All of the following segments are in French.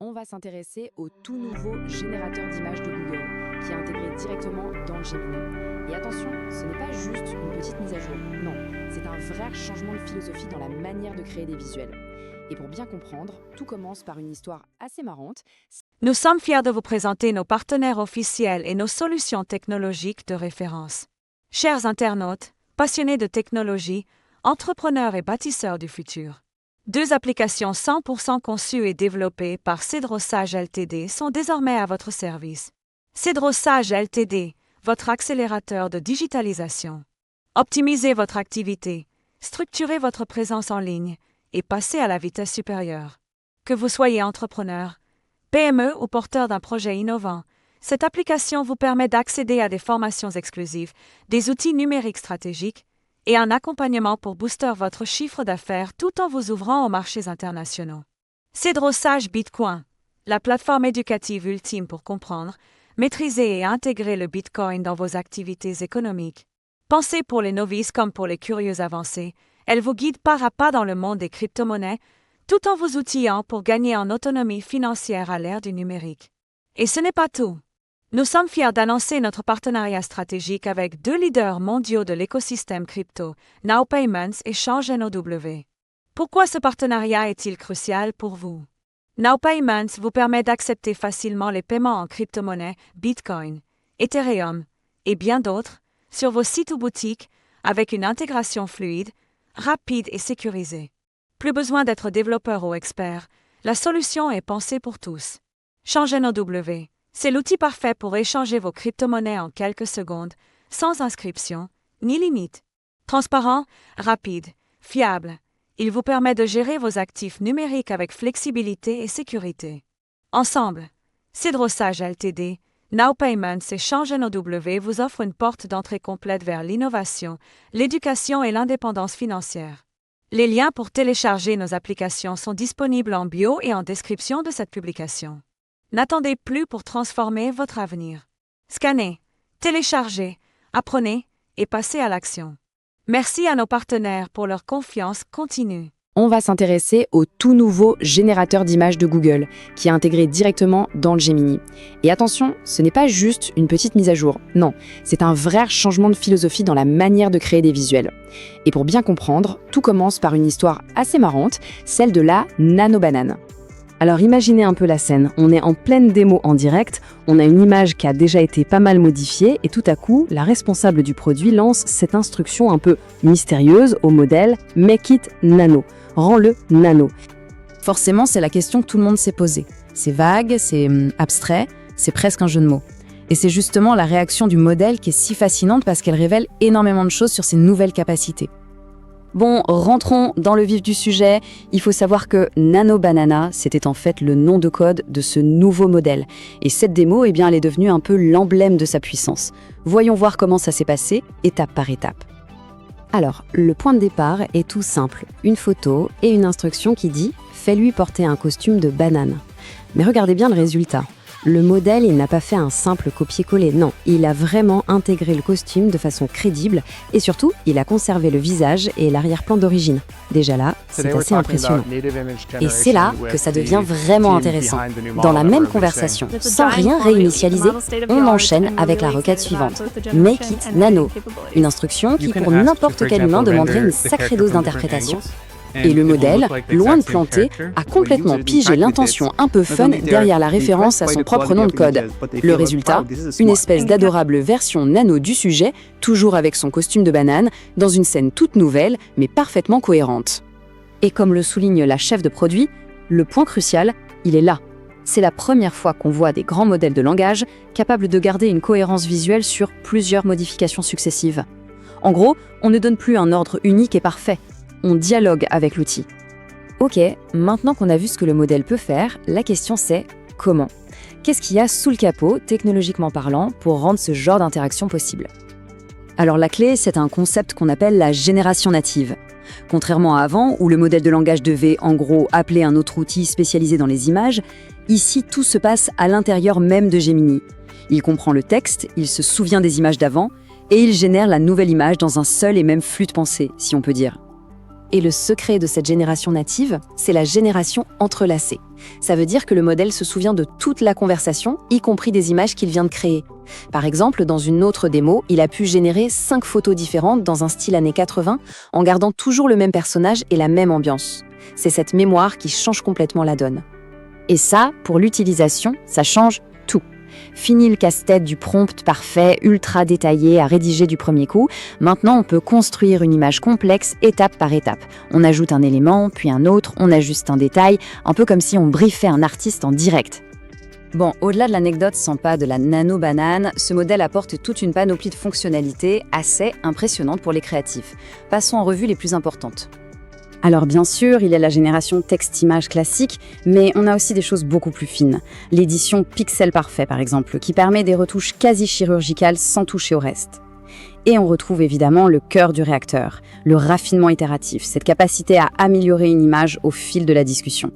On va s'intéresser au tout nouveau générateur d'images de Google, qui est intégré directement dans le Gemini. Et attention, ce n'est pas juste une petite mise à jour, non, c'est un vrai changement de philosophie dans la manière de créer des visuels. Et pour bien comprendre, tout commence par une histoire assez marrante. Nous sommes fiers de vous présenter nos partenaires officiels et nos solutions technologiques de référence. Chers internautes, passionnés de technologie, entrepreneurs et bâtisseurs du futur, 2 applications 100% conçues et développées par Cedrosage Ltd sont désormais à votre service. Cedrosage Ltd, votre accélérateur de digitalisation. Optimisez votre activité, structurez votre présence en ligne et passez à la vitesse supérieure. Que vous soyez entrepreneur, PME ou porteur d'un projet innovant, cette application vous permet d'accéder à des formations exclusives, des outils numériques stratégiques et un accompagnement pour booster votre chiffre d'affaires tout en vous ouvrant aux marchés internationaux. Cedrosage Bitcoin, la plateforme éducative ultime pour comprendre, maîtriser et intégrer le Bitcoin dans vos activités économiques. Pensez pour les novices comme pour les curieux avancés, elle vous guide pas à pas dans le monde des crypto-monnaies, tout en vous outillant pour gagner en autonomie financière à l'ère du numérique. Et ce n'est pas tout. Nous sommes fiers d'annoncer notre partenariat stratégique avec 2 leaders mondiaux de l'écosystème crypto, Now Payments et ChangeNOW. Pourquoi ce partenariat est-il crucial pour vous? Now Payments vous permet d'accepter facilement les paiements en crypto-monnaie, Bitcoin, Ethereum et bien d'autres sur vos sites ou boutiques avec une intégration fluide, rapide et sécurisée. Plus besoin d'être développeur ou expert, la solution est pensée pour tous. ChangeNOW, c'est l'outil parfait pour échanger vos crypto-monnaies en quelques secondes, sans inscription ni limite. Transparent, rapide, fiable, il vous permet de gérer vos actifs numériques avec flexibilité et sécurité. Ensemble, Cedrosage Ltd, Now Payments et ChangeNOW vous offrent une porte d'entrée complète vers l'innovation, l'éducation et l'indépendance financière. Les liens pour télécharger nos applications sont disponibles en bio et en description de cette publication. N'attendez plus pour transformer votre avenir. Scannez, téléchargez, apprenez et passez à l'action. Merci à nos partenaires pour leur confiance continue. On va s'intéresser au tout nouveau générateur d'images de Google, qui est intégré directement dans le Gemini. Et attention, ce n'est pas juste une petite mise à jour, non, c'est un vrai changement de philosophie dans la manière de créer des visuels. Et pour bien comprendre, tout commence par une histoire assez marrante, celle de la nano-banane. Alors imaginez un peu la scène, on est en pleine démo en direct, on a une image qui a déjà été pas mal modifiée et tout à coup, la responsable du produit lance cette instruction un peu mystérieuse au modèle « Make it nano », rends-le nano. Forcément, c'est la question que tout le monde s'est posée. C'est vague, c'est abstrait, c'est presque un jeu de mots. Et c'est justement la réaction du modèle qui est si fascinante parce qu'elle révèle énormément de choses sur ses nouvelles capacités. Bon, rentrons dans le vif du sujet. Il faut savoir que Nano Banana, c'était en fait le nom de code de ce nouveau modèle. Et cette démo, eh bien, elle est devenue un peu l'emblème de sa puissance. Voyons voir comment ça s'est passé, étape par étape. Alors, le point de départ est tout simple. Une photo et une instruction qui dit « Fais-lui porter un costume de banane ». Mais regardez bien le résultat. Le modèle, il n'a pas fait un simple copier-coller, non. Il a vraiment intégré le costume de façon crédible et surtout, il a conservé le visage et l'arrière-plan d'origine. Déjà là, c'est assez impressionnant. Et c'est là que ça devient vraiment intéressant. Dans la même conversation, sans rien réinitialiser, on enchaîne avec la requête suivante. Make it nano. Une instruction qui, pour n'importe quel humain, demanderait une sacrée dose d'interprétation. Et le modèle, loin de planter, a complètement pigé l'intention un peu fun derrière la référence à son propre nom de code. Le résultat, une espèce d'adorable version nano du sujet, toujours avec son costume de banane, dans une scène toute nouvelle, mais parfaitement cohérente. Et comme le souligne la chef de produit, le point crucial, il est là. C'est la première fois qu'on voit des grands modèles de langage capables de garder une cohérence visuelle sur plusieurs modifications successives. En gros, on ne donne plus un ordre unique et parfait. On dialogue avec l'outil. Ok, maintenant qu'on a vu ce que le modèle peut faire, la question c'est comment? Qu'est-ce qu'il y a sous le capot, technologiquement parlant, pour rendre ce genre d'interaction possible? Alors la clé, c'est un concept qu'on appelle la génération native. Contrairement à avant, où le modèle de langage devait en gros appeler un autre outil spécialisé dans les images, ici tout se passe à l'intérieur même de Gemini. Il comprend le texte, il se souvient des images d'avant, et il génère la nouvelle image dans un seul et même flux de pensée, si on peut dire. Et le secret de cette génération native, c'est la génération entrelacée. Ça veut dire que le modèle se souvient de toute la conversation, y compris des images qu'il vient de créer. Par exemple, dans une autre démo, il a pu générer 5 photos différentes dans un style années 80, en gardant toujours le même personnage et la même ambiance. C'est cette mémoire qui change complètement la donne. Et ça, pour l'utilisation, ça change tout. Fini le casse-tête du prompt parfait, ultra détaillé à rédiger du premier coup. Maintenant, on peut construire une image complexe étape par étape. On ajoute un élément, puis un autre, on ajuste un détail, un peu comme si on briefait un artiste en direct. Bon, au-delà de l'anecdote sans pas de la nano-banane, ce modèle apporte toute une panoplie de fonctionnalités assez impressionnantes pour les créatifs. Passons en revue les plus importantes. Alors bien sûr, il y a la génération texte-image classique, mais on a aussi des choses beaucoup plus fines. L'édition Pixel Parfait, par exemple, qui permet des retouches quasi chirurgicales sans toucher au reste. Et on retrouve évidemment le cœur du réacteur, le raffinement itératif, cette capacité à améliorer une image au fil de la discussion.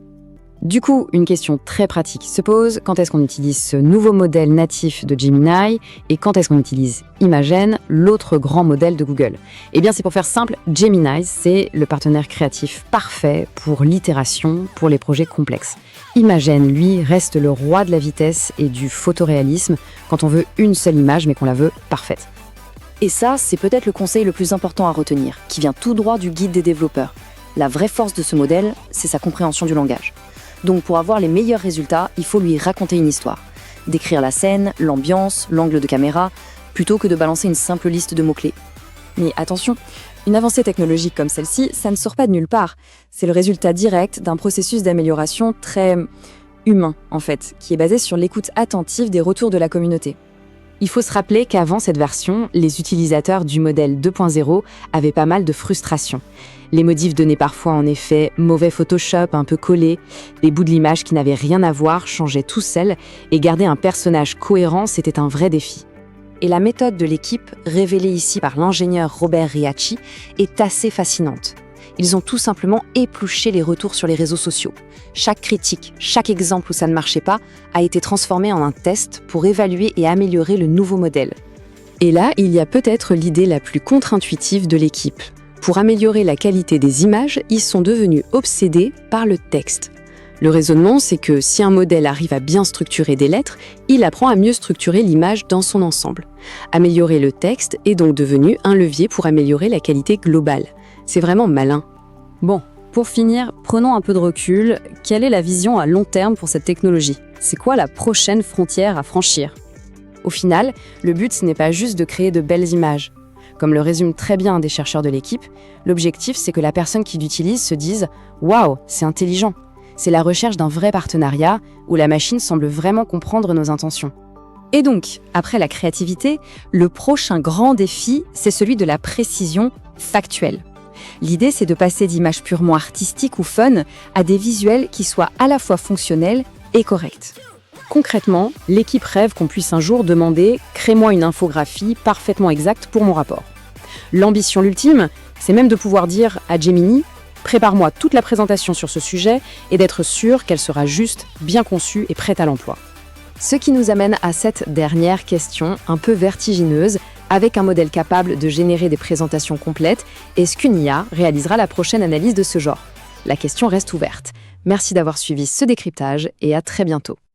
Du coup, une question très pratique se pose, quand est-ce qu'on utilise ce nouveau modèle natif de Gemini et quand est-ce qu'on utilise Imagen, l'autre grand modèle de Google? Eh bien, c'est pour faire simple, Gemini, c'est le partenaire créatif parfait pour l'itération, pour les projets complexes. Imagen, lui, reste le roi de la vitesse et du photoréalisme quand on veut une seule image mais qu'on la veut parfaite. Et ça, c'est peut-être le conseil le plus important à retenir, qui vient tout droit du guide des développeurs. La vraie force de ce modèle, c'est sa compréhension du langage. Donc pour avoir les meilleurs résultats, il faut lui raconter une histoire. Décrire la scène, l'ambiance, l'angle de caméra, plutôt que de balancer une simple liste de mots-clés. Mais attention, une avancée technologique comme celle-ci, ça ne sort pas de nulle part. C'est le résultat direct d'un processus d'amélioration très humain, en fait, qui est basé sur l'écoute attentive des retours de la communauté. Il faut se rappeler qu'avant cette version, les utilisateurs du modèle 2.0 avaient pas mal de frustration. Les modifs donnaient parfois en effet mauvais Photoshop, un peu collés, les bouts de l'image qui n'avaient rien à voir changeaient tout seuls, et garder un personnage cohérent, c'était un vrai défi. Et la méthode de l'équipe, révélée ici par l'ingénieur Robert Riachi, est assez fascinante. Ils ont tout simplement épluché les retours sur les réseaux sociaux. Chaque critique, chaque exemple où ça ne marchait pas, a été transformé en un test pour évaluer et améliorer le nouveau modèle. Et là, il y a peut-être l'idée la plus contre-intuitive de l'équipe. Pour améliorer la qualité des images, ils sont devenus obsédés par le texte. Le raisonnement, c'est que si un modèle arrive à bien structurer des lettres, il apprend à mieux structurer l'image dans son ensemble. Améliorer le texte est donc devenu un levier pour améliorer la qualité globale. C'est vraiment malin. Bon, pour finir, prenons un peu de recul. Quelle est la vision à long terme pour cette technologie? C'est quoi la prochaine frontière à franchir? Au final, le but, ce n'est pas juste de créer de belles images. Comme le résument très bien un des chercheurs de l'équipe, l'objectif, c'est que la personne qui l'utilise se dise « Waouh, c'est intelligent !» C'est la recherche d'un vrai partenariat où la machine semble vraiment comprendre nos intentions. Et donc, après la créativité, le prochain grand défi, c'est celui de la précision factuelle. L'idée, c'est de passer d'images purement artistiques ou fun à des visuels qui soient à la fois fonctionnels et corrects. Concrètement, l'équipe rêve qu'on puisse un jour demander « Crée-moi une infographie parfaitement exacte pour mon rapport ». L'ambition ultime, c'est même de pouvoir dire à Gemini « Prépare-moi toute la présentation sur ce sujet » et d'être sûr qu'elle sera juste, bien conçue et prête à l'emploi. Ce qui nous amène à cette dernière question, un peu vertigineuse. Avec un modèle capable de générer des présentations complètes, est-ce qu'une IA réalisera la prochaine analyse de ce genre? La question reste ouverte. Merci d'avoir suivi ce décryptage et à très bientôt.